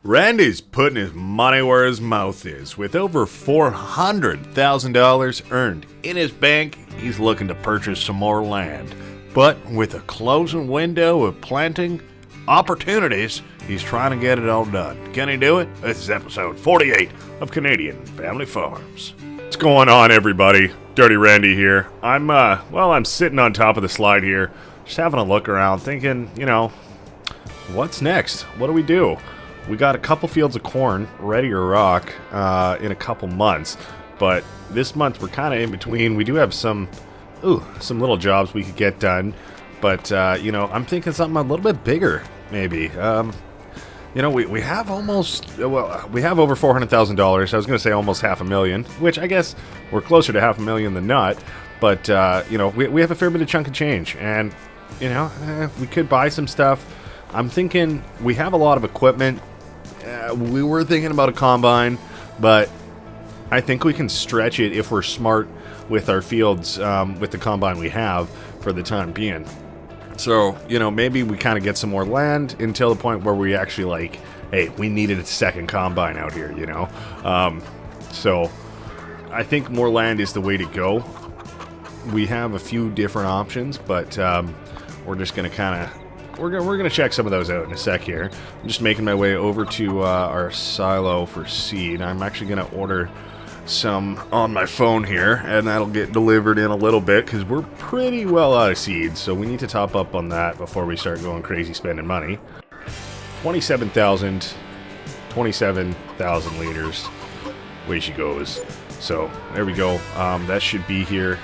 Randy's putting his money where his mouth is. With over $400,000 earned in his bank, he's looking to purchase some more land. But with a closing window of planting opportunities, he's trying to get it all done. Can he do it? This is episode 48 of Canadian Family Farms. What's going on, everybody? Dirty Randy here. I'm sitting on top of the slide here, just having a look around, thinking, what's next? What do we do? We got a couple fields of corn ready to rock in a couple months, but this month we're kind of in between. We do have some little jobs we could get done, but I'm thinking something a little bit bigger, maybe. We have we have over $400,000. I was going to say almost $500,000, which I guess we're closer to $500,000 than not. But we have a fair bit of chunk of change, and we could buy some stuff. I'm thinking we have a lot of equipment. We were thinking about a combine, but I think we can stretch it if we're smart with our fields, with the combine we have for the time being. So, maybe we kind of get some more land until the point where we actually hey, we needed a second combine out here, So, I think more land is the way to go. We have a few different options, but we're just going to we're gonna check some of those out in a sec here. I'm just making my way over to our silo for seed. I'm actually gonna order some on my phone here, and that'll get delivered in a little bit because we're pretty well out of seeds, so we need to top up on that before we start going crazy spending money. 27,000 liters. Way she goes. So there we go. That should be here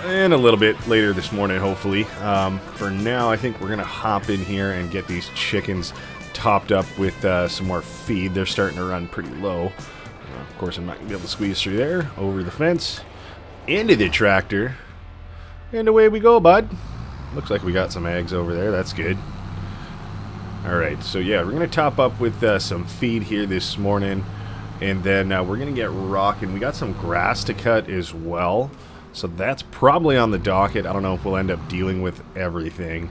in a little bit later this morning, hopefully. For now, I think we're going to hop in here and get these chickens topped up with some more feed. They're starting to run pretty low. Of course, I'm not going to be able to squeeze through there, over the fence, into the tractor, and away we go, bud. Looks like we got some eggs over there. That's good. Alright, so yeah, we're going to top up with some feed here this morning, and then we're going to get rocking. We got some grass to cut as well. So that's probably on the docket. I don't know if we'll end up dealing with everything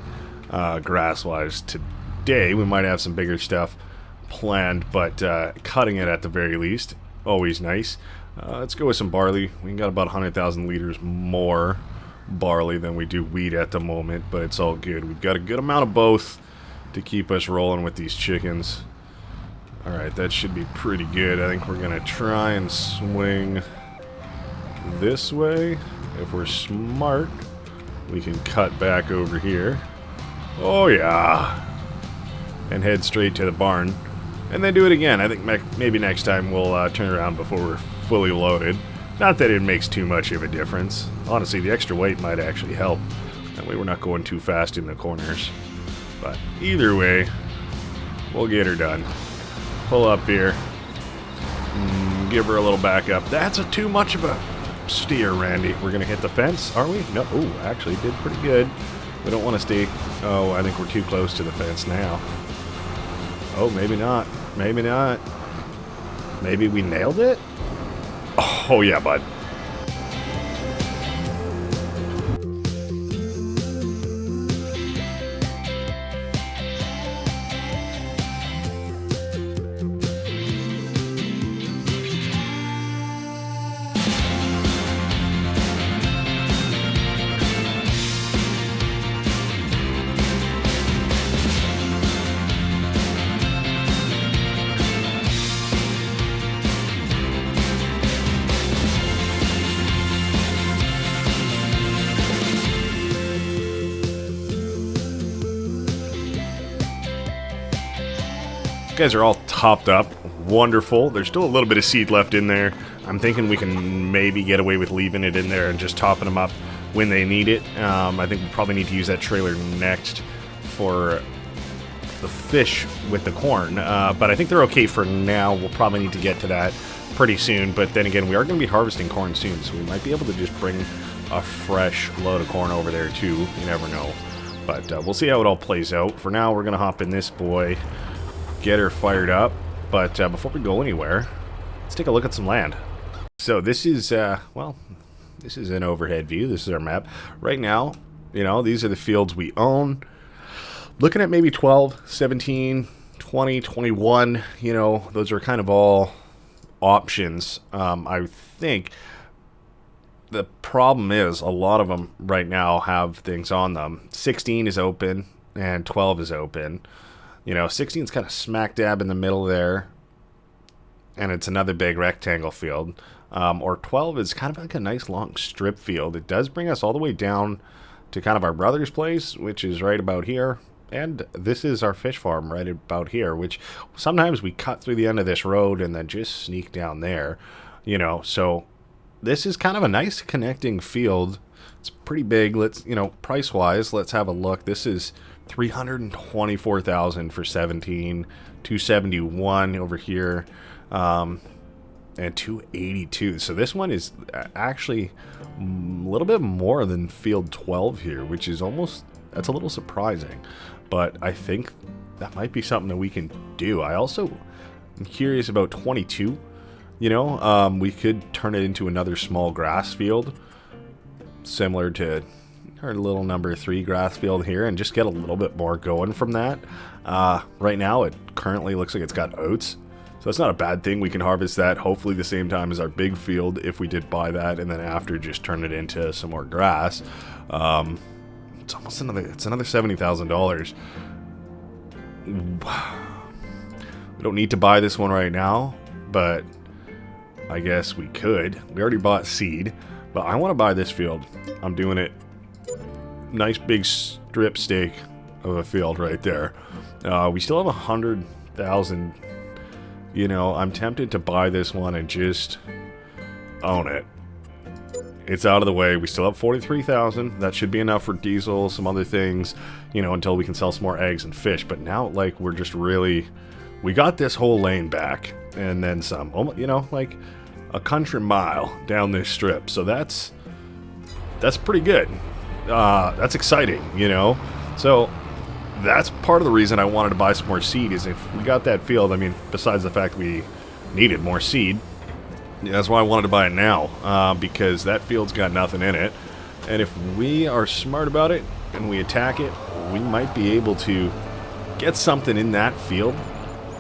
grass-wise today. We might have some bigger stuff planned, but cutting it at the very least, always nice. Let's go with some barley. We got about 100,000 liters more barley than we do wheat at the moment, but it's all good. We've got a good amount of both to keep us rolling with these chickens. Alright, that should be pretty good. I think we're going to try and swing this way. If we're smart, we can cut back over here. Oh yeah, and head straight to the barn, and then do it again. I think maybe next time we'll turn around before we're fully loaded. Not that it makes too much of a difference. Honestly, the extra weight might actually help. That way we're not going too fast in the corners. But either way, we'll get her done. Pull up here, give her a little back up. That's too much of a steer, Randy. We're gonna hit the fence, are we? No. Oh, actually did pretty good. We don't want to stay. Oh, I think we're too close to the fence now. Oh, maybe not. Maybe not. Maybe we nailed it? Oh yeah, bud. Guys are all topped up. Wonderful. There's still a little bit of seed left in there. I'm thinking we can maybe get away with leaving it in there and just topping them up when they need it. I think we probably need to use that trailer next for the fish with the corn. But I think they're okay for now. We'll probably need to get to that pretty soon. But then again, we are going to be harvesting corn soon, so we might be able to just bring a fresh load of corn over there too. You never know. But we'll see how it all plays out. For now, we're going to hop in this boy, get her fired up. But before we go anywhere, let's take a look at some land. So this is, this is an overhead view. This is our map. Right now, these are the fields we own. Looking at maybe 12, 17, 20, 21, you know, those are kind of all options. I think the problem is a lot of them right now have things on them. 16 is open and 12 is open. You know, 16 is kind of smack dab in the middle there, and it's another big rectangle field. Or 12 is kind of like a nice long strip field. It does bring us all the way down to kind of our brother's place, which is right about here. And this is our fish farm right about here, which sometimes we cut through the end of this road and then just sneak down there, you know. So this is kind of a nice connecting field. It's pretty big. Let's, you know, price-wise, let's have a look. This is $324,000 for 17, 271 over here, and 282. So this one is actually a little bit more than field 12 here, which is almost, that's a little surprising. But I think that might be something that we can do. I also am curious about 22. You know, we could turn it into another small grass field, similar to our little number 3 grass field here, and just get a little bit more going from that. Right now, it currently looks like it's got oats, so it's not a bad thing. We can harvest that hopefully the same time as our big field if we did buy that, and then after just turn it into some more grass. It's almost another $70,000. We don't need to buy this one right now, but I guess we could. We already bought seed, but I want to buy this field. I'm doing it. Nice big strip stake of a field right there. We still have 100,000. You know, I'm tempted to buy this one and just own it. It's out of the way. We still have 43,000. That should be enough for diesel, some other things, you know, until we can sell some more eggs and fish. But now, like, we're just really, we got this whole lane back and then some, you know, like a country mile down this strip. So that's pretty good. That's exciting, you know. So that's part of the reason I wanted to buy some more seed, is if we got that field, I mean, besides the fact we needed more seed, that's why I wanted to buy it now, because that field's got nothing in it. And if we are smart about it and we attack it, we might be able to get something in that field,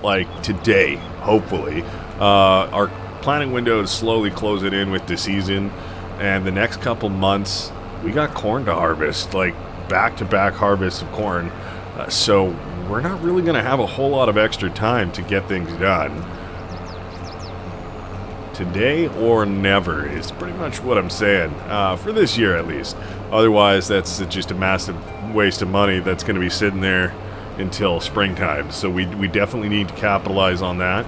like today, hopefully. Our planting window is slowly closing in with the season, and the next couple months, we got corn to harvest, like back-to-back harvests of corn. So we're not really going to have a whole lot of extra time to get things done. Today or never is pretty much what I'm saying, for this year at least. Otherwise, that's just a massive waste of money that's going to be sitting there until springtime. So we definitely need to capitalize on that.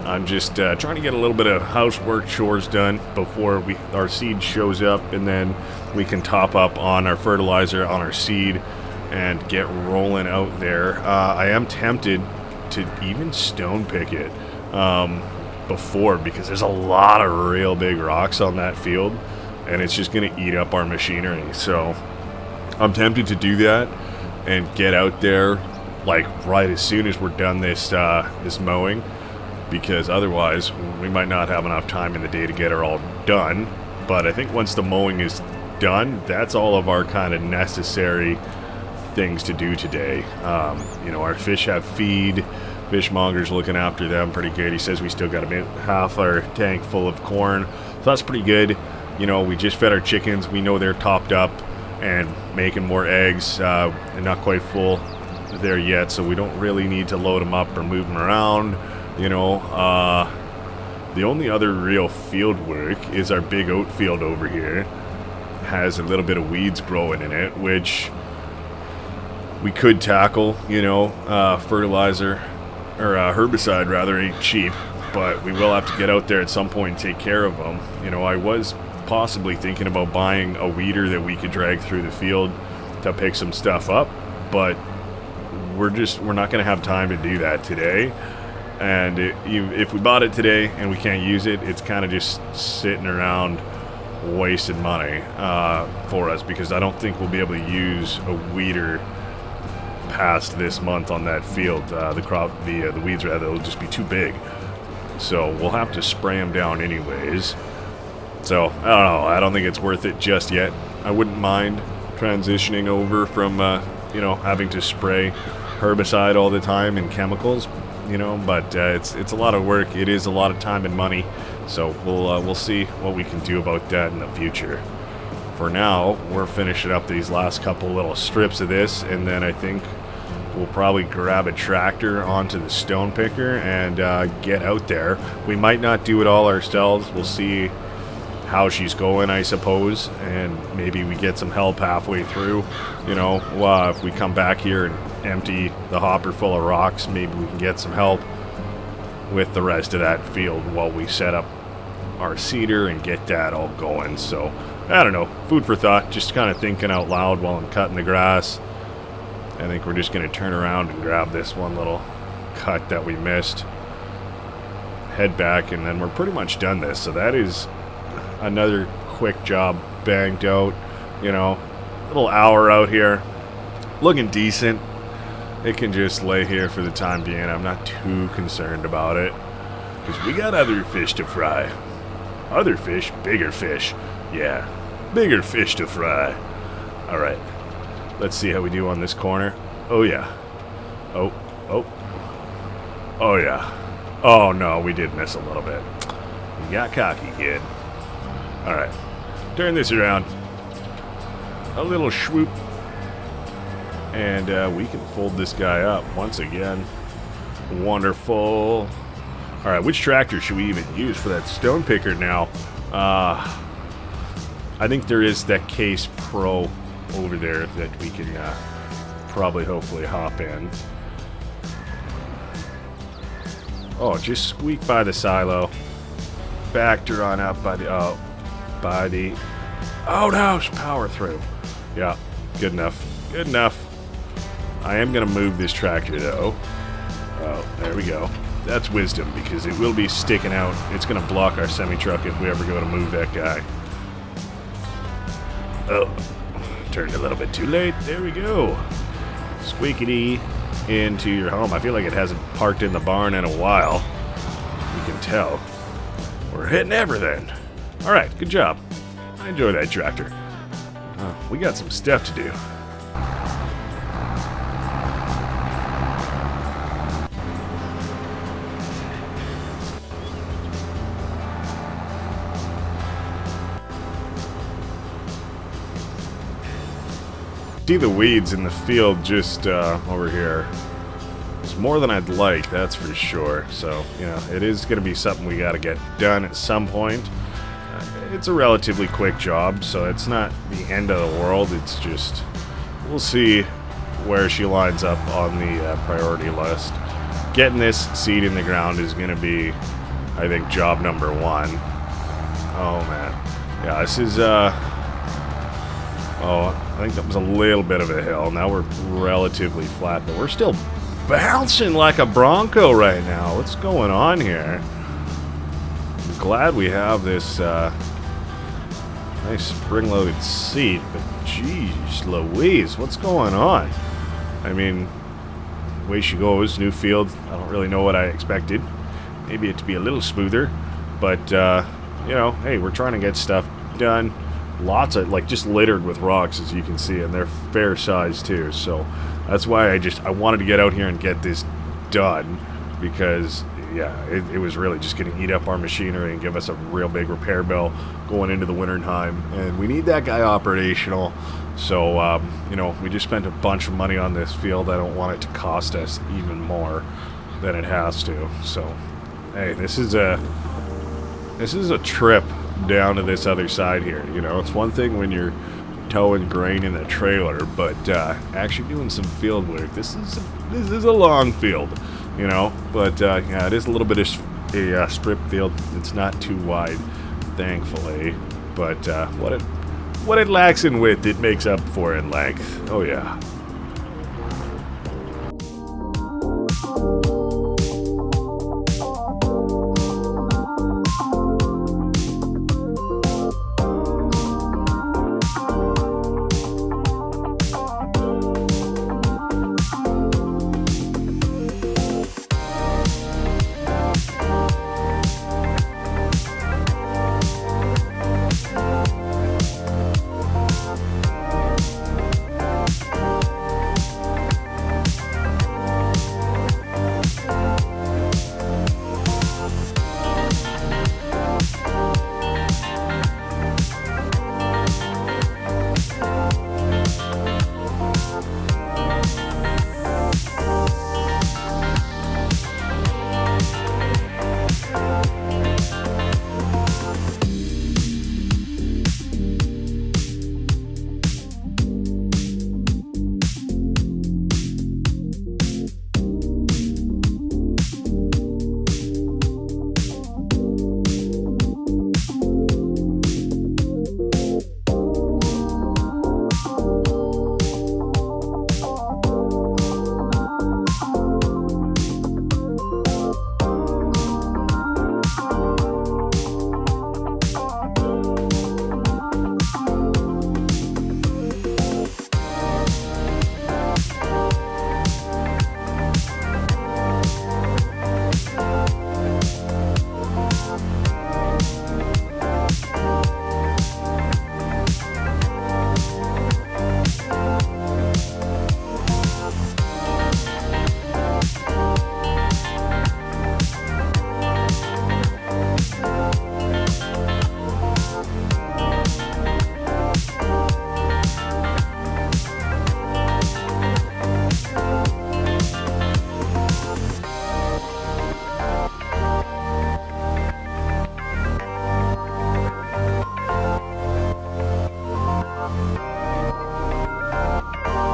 I'm just trying to get a little bit of housework chores done before our seed shows up, and then we can top up on our fertilizer on our seed and get rolling out there. I am tempted to even stone pick it before, because there's a lot of real big rocks on that field, and it's just going to eat up our machinery. So I'm tempted to do that and get out there like right as soon as we're done this mowing, because otherwise we might not have enough time in the day to get it all done. But I think once the mowing is done, that's all of our kind of necessary things to do today. You know, our fish have feed. Fishmonger's looking after them pretty good. He says we still got about half our tank full of corn, so that's pretty good. You know, we just fed our chickens. We know they're topped up and making more eggs. They're not quite full there yet, so we don't really need to load them up or move them around. You know, the only other real field work is our big oat field over here. Has a little bit of weeds growing in it, which we could tackle. You know, fertilizer, or herbicide rather, ain't cheap, but we will have to get out there at some point and take care of them. You know, I was possibly thinking about buying a weeder that we could drag through the field to pick some stuff up, but we're not going to have time to do that today. And if we bought it today and we can't use it, it's kind of just sitting around wasting money for us, because I don't think we'll be able to use a weeder past this month on that field. The weeds rather, will just be too big, so we'll have to spray them down anyways. So I don't know, I don't think it's worth it just yet. I wouldn't mind transitioning over from you know, having to spray herbicide all the time and chemicals, you know, but it's a lot of work. It is a lot of time and money, so we'll see what we can do about that in the future. For now, we're finishing up these last couple little strips of this, and then I think we'll probably grab a tractor onto the stone picker and get out there. We might not do it all ourselves. We'll see how she's going, I suppose, and maybe we get some help halfway through. You know, if we come back here and empty the hopper full of rocks, maybe we can get some help with the rest of that field while we set up our seeder and get that all going. So, I don't know, food for thought, just kind of thinking out loud while I'm cutting the grass. I think we're just going to turn around and grab this one little cut that we missed, head back, and then we're pretty much done this. So that is another quick job banged out, you know, little hour out here, looking decent. It can just lay here for the time being. I'm not too concerned about it, because we got other fish to fry. Other fish? Bigger fish. Yeah, bigger fish to fry. Alright, let's see how we do on this corner. Oh yeah. Oh yeah. Oh no, we did miss a little bit. You got cocky, kid. Alright, turn this around. A little swoop. And we can fold this guy up once again. Wonderful. Alright, which tractor should we even use for that stone picker now? I think there is that Case Pro over there that we can probably hopefully hop in. Oh, just squeak by the silo. Backed her on up by the outhouse. Power through. Yeah, good enough. Good enough. I am going to move this tractor, though. Oh, there we go. That's wisdom, because it will be sticking out. It's going to block our semi-truck if we ever go to move that guy. Oh, turned a little bit too late. There we go. Squeakity into your home. I feel like it hasn't parked in the barn in a while. You can tell. We're hitting everything. All right, good job. I enjoy that tractor. We got some stuff to do. See the weeds in the field just over here. It's more than I'd like, that's for sure. So, you know, it is going to be something we got to get done at some point. It's a relatively quick job, so it's not the end of the world. It's just, we'll see where she lines up on the priority list. Getting this seed in the ground is going to be, I think, job number one. Oh, man. Yeah, this is, oh, I think that was a little bit of a hill. Now we're relatively flat, but we're still bouncing like a bronco right now. What's going on here? I'm glad we have this nice spring-loaded seat, but geez Louise, what's going on? I mean, way she goes, new field. I don't really know what I expected. Maybe it to be a little smoother, but you know, hey, we're trying to get stuff done. Lots of, like, just littered with rocks, as you can see, and they're fair size too. So that's why I wanted to get out here and get this done, because yeah, it was really just going to eat up our machinery and give us a real big repair bill going into the winter time, and we need that guy operational. So you know, we just spent a bunch of money on this field. I don't want it to cost us even more than it has to. So hey, this is a trip down to this other side here. You know, it's one thing when you're towing grain in a trailer, but actually doing some field work, this is a long field, you know. But yeah, it is a little bit of a strip field. It's not too wide, thankfully, but what it lacks in width, it makes up for in length. Oh yeah.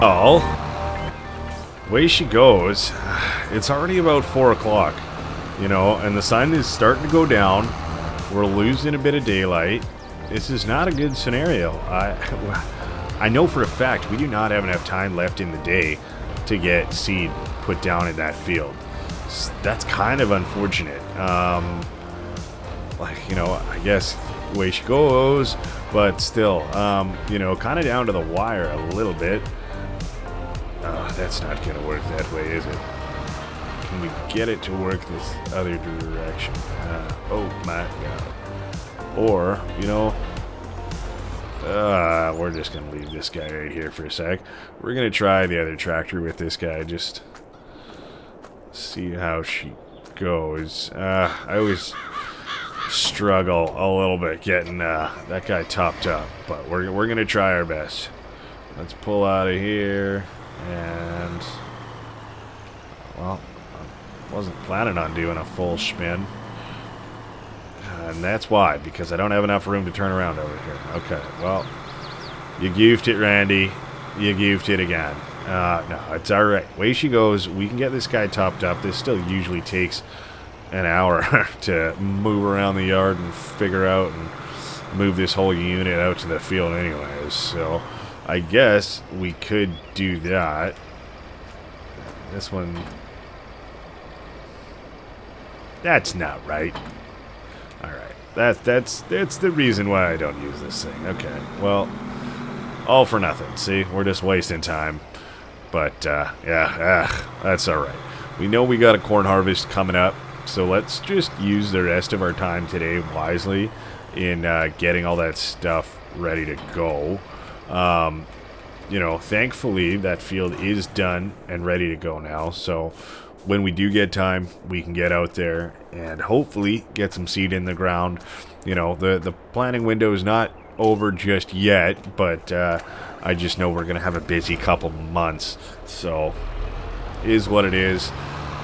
Oh, way she goes. It's already about 4 o'clock, you know, and the sun is starting to go down. We're losing a bit of daylight. This is not a good scenario. I know for a fact we do not have enough time left in the day to get seed put down in that field. That's kind of unfortunate. Like, you know, I guess way she goes, but still, you know, kind of down to the wire a little bit. That's not gonna work that way, is it? Can we get it to work this other direction? Oh my god. Or, you know, we're just gonna leave this guy right here for a sec. We're gonna try the other tractor with this guy, just see how she goes. I always struggle a little bit getting that guy topped up, but we're gonna try our best. Let's pull out of here, and well, I wasn't planning on doing a full spin, and that's why, because I don't have enough room to turn around over here. Okay, well, you goofed it, Randy. You goofed it again. No, it's alright. Way she goes, we can get this guy topped up. This still usually takes an hour to move around the yard and figure out and move this whole unit out to the field anyways. So I guess we could do that. This one, that's not right. Alright, that's the reason why I don't use this thing. Okay, well, all for nothing. See, we're just wasting time. But yeah, that's alright. We know we got a corn harvest coming up, so let's just use the rest of our time today wisely in getting all that stuff ready to go. You know, thankfully that field is done and ready to go now, so when we do get time, we can get out there and hopefully get some seed in the ground. You know, the planting window is not over just yet, but I just know we're gonna have a busy couple months, so is what it is.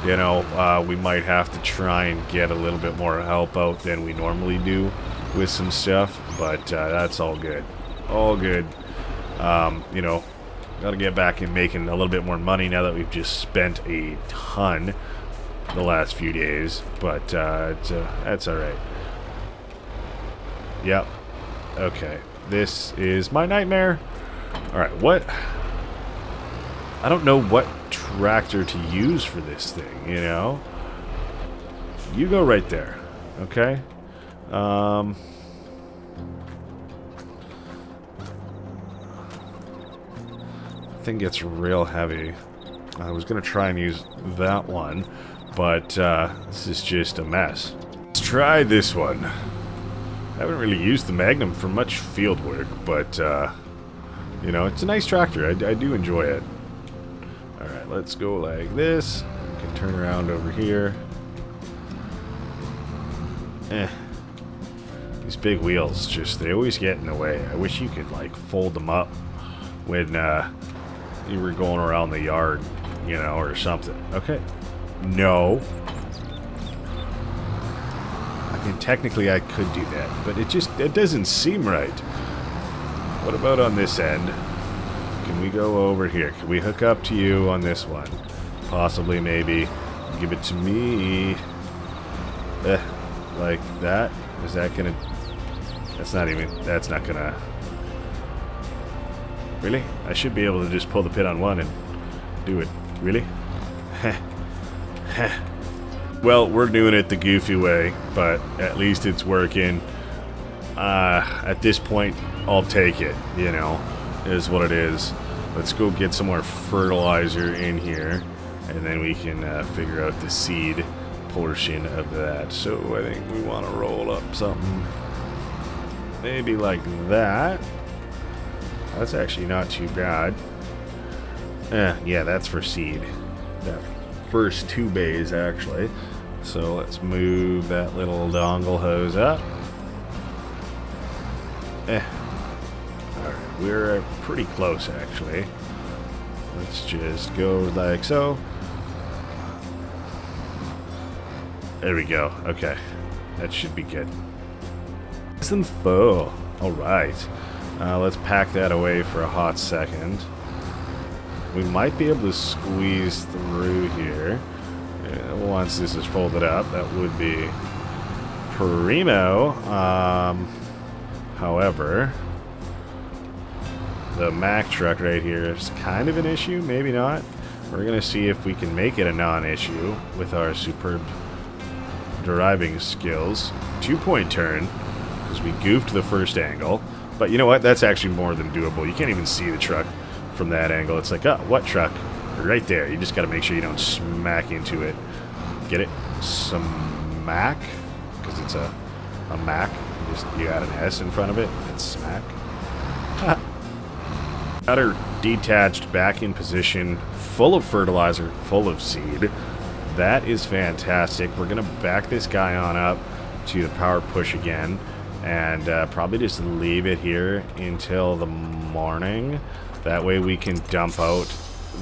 You know, we might have to try and get a little bit more help out than we normally do with some stuff, but that's all good. All good. You know, gotta get back and making a little bit more money now that we've just spent a ton the last few days, but that's alright. Yep. Okay. This is my nightmare. Alright, what? I don't know what tractor to use for this thing, you know? You go right there, okay? I think it's real heavy. I was gonna try and use that one, but this is just a mess. Let's try this one. I haven't really used the Magnum for much field work, but you know, it's a nice tractor. I do enjoy it. Alright, let's go like this. We can turn around over here. These big wheels, just, they always get in the way. I wish you could, like, fold them up when you were going around the yard, you know, or something. Okay. No. I mean, technically I could do that, but it doesn't seem right. What about on this end? Can we go over here? Can we hook up to you on this one? Possibly, maybe. Give it to me. Like that? Is that gonna... That's not gonna... Really? I should be able to just pull the pit on one and do it. Really? Well, we're doing it the goofy way, but at least it's working. At this point, I'll take it, you know, is what it is. Let's go get some more fertilizer in here, and then we can figure out the seed portion of that. So I think we want to roll up something maybe like that. That's actually not too bad. Yeah, that's for seed. That first 2 bays, actually. So let's move that little dongle hose up. Alright, we're pretty close, actually. Let's just go like so. There we go. Okay. That should be good. Some full. Alright. Let's pack that away for a hot second. we might be able to squeeze through here. Once this is folded up, that would be primo. However, the Mack truck right here is kind of an issue, maybe not. We're going to see if we can make it a non-issue with our superb driving skills. 2-point turn, because we goofed the first angle. But you know what? That's actually more than doable. You can't even see the truck from that angle. It's like, oh, what truck? Right there. You just got to make sure you don't smack into it. Get it? Smack? Because it's a Mac. You add an S in front of it. It's smack. Got her detached back in position, full of fertilizer, full of seed. That is fantastic. We're going to back this guy on up to the power push again. And probably just leave it here until the morning. That way we can dump out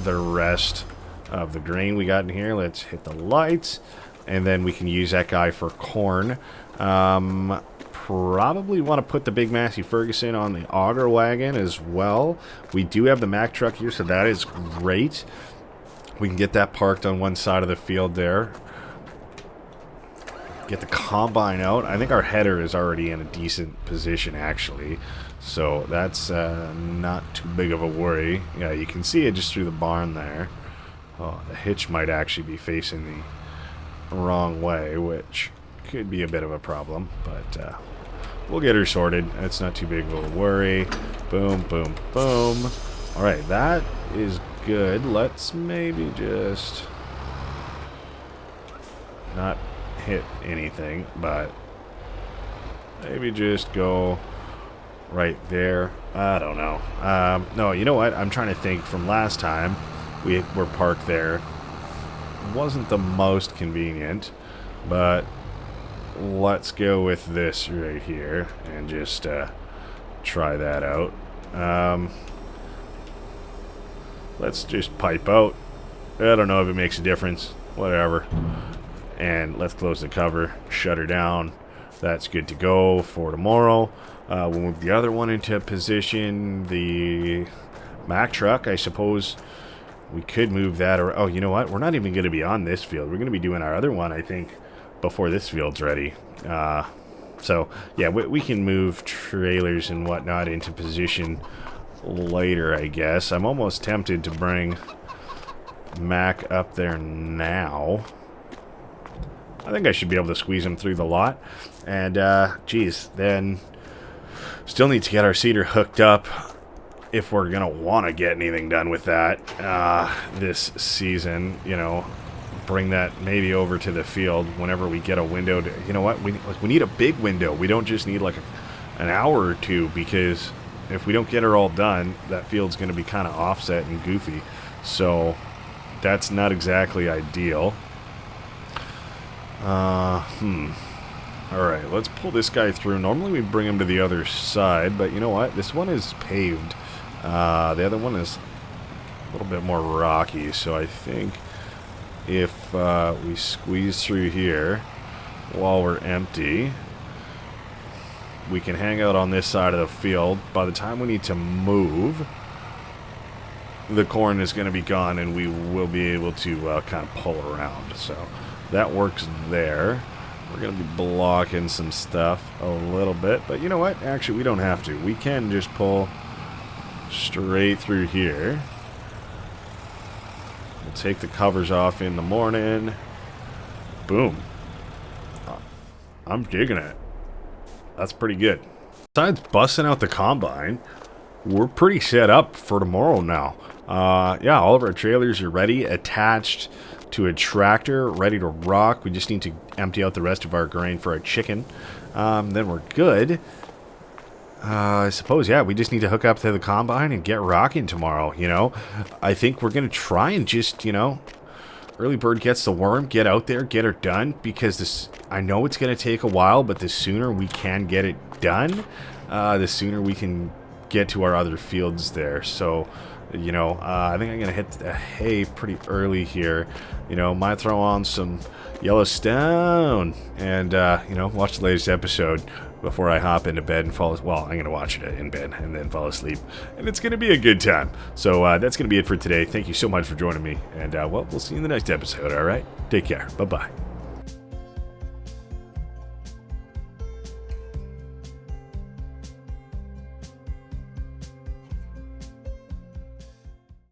the rest of the grain we got in here. Let's hit the lights. And then we can use that guy for corn. Probably want to put the big Massey Ferguson on the auger wagon as well. We do have the Mack truck here, so that is great. We can get that parked on one side of the field there. Get the combine out. I think our header is already in a decent position, actually. So that's not too big of a worry. Yeah, you can see it just through the barn there. Oh, the hitch might actually be facing the wrong way, which could be a bit of a problem. But we'll get her sorted. That's not too big of a worry. Boom, boom, boom. Alright, that is good. Let's maybe just not hit anything, but maybe just go right there. I don't know. No, you know what? I'm trying to think. From last time we were parked there. Wasn't the most convenient, but let's go with this right here and just try that out. Let's just pipe out. I don't know if it makes a difference. Whatever. And let's close the cover, shut her down. That's good to go for tomorrow. We'll move the other one into position. The Mack truck, I suppose we could move that. Or oh, you know what? We're not even going to be on this field. We're going to be doing our other one, I think, before this field's ready. So, yeah, we can move trailers and whatnot into position later, I guess. I'm almost tempted to bring Mack up there now. I think I should be able to squeeze him through the lot. And, geez, then still need to get our seeder hooked up if we're going to want to get anything done with that this season. You know, bring that maybe over to the field whenever we get a window. You know what? We need a big window. We don't just need, like, an hour or two, because if we don't get her all done, that field's going to be kind of offset and goofy. So that's not exactly ideal. Alright, let's pull this guy through. Normally we bring him to the other side, but you know what? This one is paved. The other one is a little bit more rocky, so I think if we squeeze through here while we're empty, we can hang out on this side of the field. By the time we need to move, the corn is going to be gone, and we will be able to kind of pull around. So that works there. We're going to be blocking some stuff a little bit, but you know what? Actually, we don't have to. We can just pull straight through here. We'll take the covers off in the morning. Boom. I'm digging it. That's pretty good. Besides busting out the combine, we're pretty set up for tomorrow now. Yeah, all of our trailers are ready, attached to a tractor, ready to rock. We just need to empty out the rest of our grain for our chicken. Then we're good. I suppose, yeah, we just need to hook up to the combine and get rocking tomorrow, you know. I think we're going to try and just, you know, early bird gets the worm, get out there, get her done, because this, I know it's going to take a while, but the sooner we can get it done, the sooner we can get to our other fields there. So, you know, I think I'm going to hit the hay pretty early here. You know, might throw on some Yellowstone and, you know, watch the latest episode before I hop into bed and fall. Well, I'm going to watch it in bed and then fall asleep. And it's going to be a good time. So that's going to be it for today. Thank you so much for joining me. And, well, we'll see you in the next episode, all right? Take care. Bye-bye.